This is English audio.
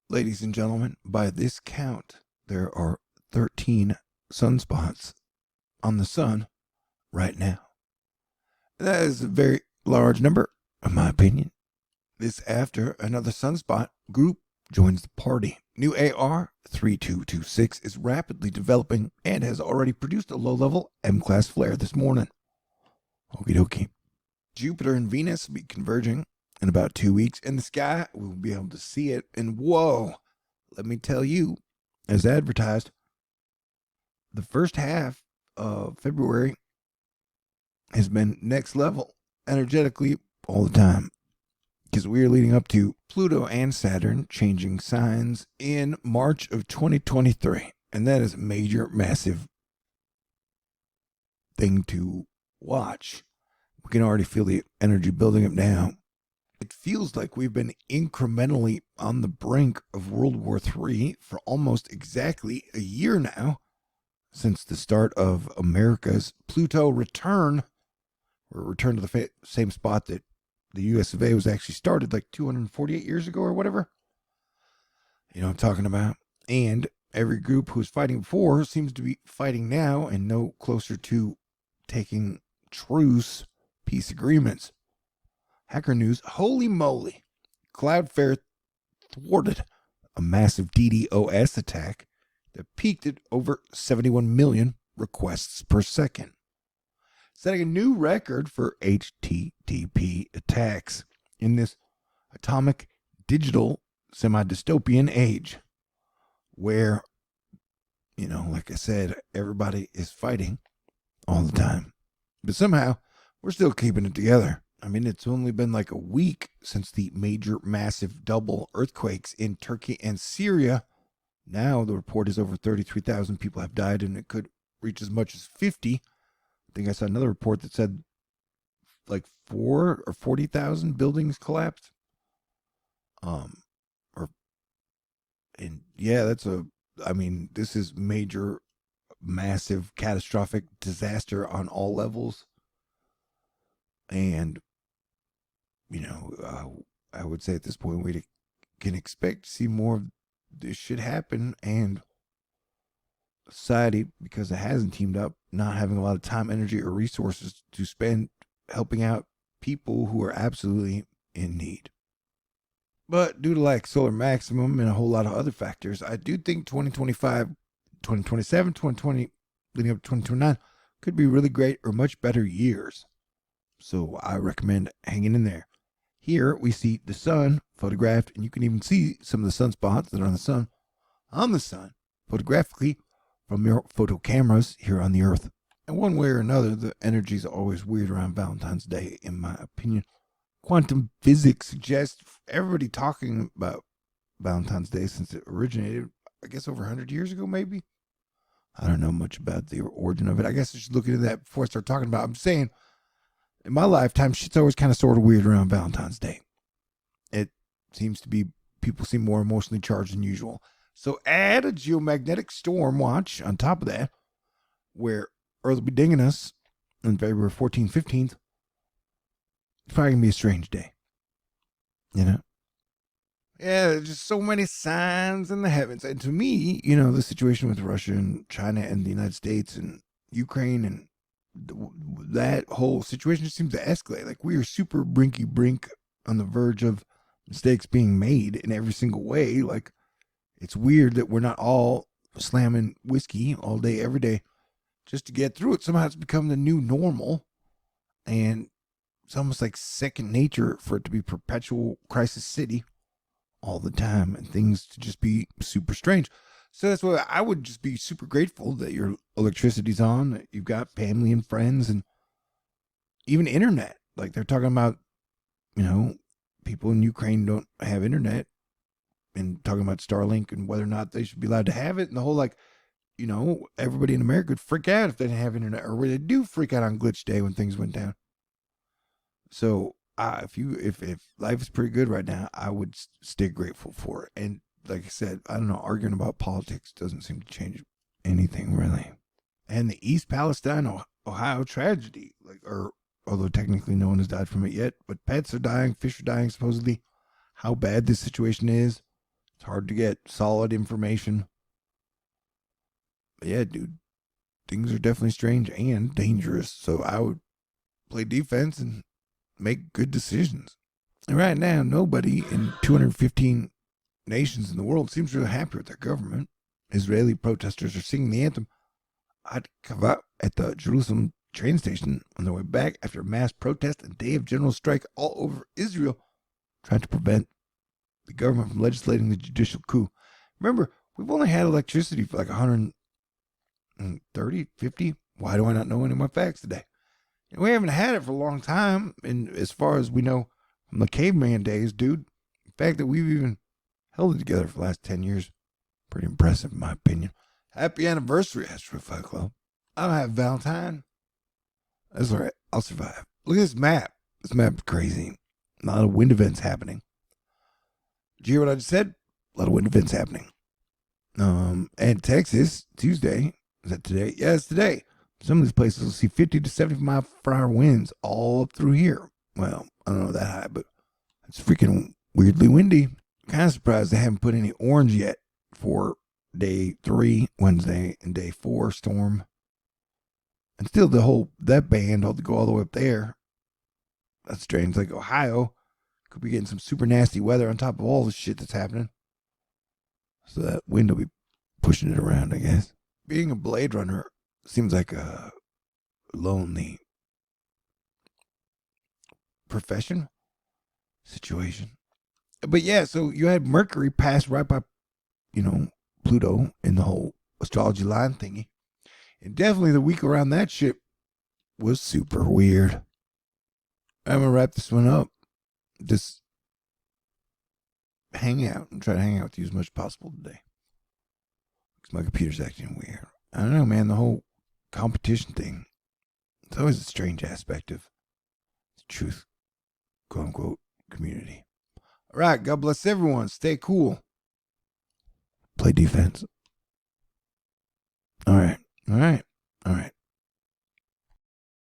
Ladies and gentlemen, by this count, there are 13 sunspots on the sun right now. That is a very large number, in my opinion. This after another sunspot group joins the party. New AR 3226 is rapidly developing and has already produced a low-level M-class flare this morning. Okie dokie. Jupiter and Venus will be converging in about 2 weeks. In the sky, we will be able to see it. And whoa, let me tell you, as advertised, the first half of February has been next level energetically all the time. Because we are leading up to Pluto and Saturn changing signs in March of 2023. And that is a major, massive thing to watch. We can already feel the energy building up now. It feels like we've been incrementally on the brink of World War III for almost exactly a year now, since the start of America's Pluto return, or return to the same spot that the US of A was actually started like 248 years ago or whatever. You know what I'm talking about? And every group who's fighting before seems to be fighting now and no closer to taking truce peace agreements. Hacker news, holy moly. Cloudflare thwarted a massive DDoS attack that peaked at over 71 million requests per second, setting a new record for HTTP attacks in this atomic digital semi-dystopian age where, you know, like I said, everybody is fighting all the time. But somehow, we're still keeping it together. I mean, it's only been like a week since the major, massive double earthquakes in Turkey and Syria. Now the report is over 33,000 people have died, and it could reach as much as 50. I think I saw another report that said like 4 or 40,000 buildings collapsed. This is major, massive, catastrophic disaster on all levels. And, you know, I would say at this point we can expect to see more of this shit happen, and society, because it hasn't teamed up, not having a lot of time, energy, or resources to spend helping out people who are absolutely in need. But due to like solar maximum and a whole lot of other factors, I do think 2025, 2027, 2020, leading up to 2029 could be really great or much better years. So I recommend hanging in there. Here we see the sun photographed, and you can even see some of the sunspots that are on the sun photographically from your photo cameras here on the Earth. And one way or another, the energy is always weird around Valentine's Day, in my opinion. Quantum physics suggests everybody talking about Valentine's Day since it originated, I guess, over 100 years ago, maybe. I don't know much about the origin of it. I guess I should look into that before I start talking about it. I'm saying, in my lifetime, shit's always kind of sort of weird around Valentine's Day. It seems to be, people seem more emotionally charged than usual. So add a geomagnetic storm watch on top of that, where Earth will be dinging us on February 14th, 15th. It's probably going to be a strange day. You know? Yeah, there's just so many signs in the heavens. And to me, you know, the situation with Russia and China and the United States and Ukraine and that whole situation just seems to escalate. Like, we are super brink on the verge of mistakes being made in every single way. Like, it's weird that we're not all slamming whiskey all day, every day, just to get through it. Somehow it's become the new normal. And it's almost like second nature for it to be perpetual crisis city all the time, and things to just be super strange. So that's why I would just be super grateful that your electricity's on, that you've got family and friends, and even internet. Like, they're talking about, you know, people in Ukraine don't have internet, and talking about Starlink and whether or not they should be allowed to have it, and the whole, like, you know, everybody in America would freak out if they didn't have internet, or where they do freak out on glitch day when things went down. So if life is pretty good right now, I would stay grateful for it. And like I said, I don't know, arguing about politics doesn't seem to change anything really. And the East Palestine, Ohio tragedy, although technically no one has died from it yet, but pets are dying, fish are dying supposedly. How bad this situation is It's hard to get solid information. But yeah, dude, things are definitely strange and dangerous. So I would play defense and make good decisions. And right now, nobody in 215 nations in the world seems really happy with their government. Israeli protesters are singing the anthem Ad Kava at the Jerusalem train station on their way back after a mass protest and day of general strike all over Israel, trying to prevent the government from legislating the judicial coup. Remember, we've only had electricity for like 130, 50. Why do I not know any of my facts today? And we haven't had it for a long time, and as far as we know from the caveman days, dude, the fact that we've even held it together for the last 10 years, pretty impressive in my opinion. Happy anniversary, Astrophi Club. I don't have Valentine. That's all right. I'll survive. Look at this map. This map is crazy. A lot of wind events happening. Did you hear what I just said? A lot of wind events happening. And Texas, Tuesday. Is that today? Yeah, it's today. Some of these places will see 50 to 75 mile per hour winds all up through here. Well, I don't know that high, but it's freaking weirdly windy. Kind of surprised they haven't put any orange yet for day 3, Wednesday, and day 4 storm. And still that band ought to go all the way up there. That's strange. Like Ohio could be getting some super nasty weather on top of all the shit that's happening. So that wind will be pushing it around, I guess. Being a Blade Runner seems like a lonely profession situation. But yeah, so you had Mercury pass right by, Pluto in the whole astrology line thingy. And definitely the week around that shit was super weird. I'm going to wrap this one up. Just hang out and try to hang out with you as much as possible today. Because my computer's acting weird. I don't know, man. The whole competition thing. It's always a strange aspect of the truth, quote unquote, community. All right. God bless everyone. Stay cool. Play defense. All right.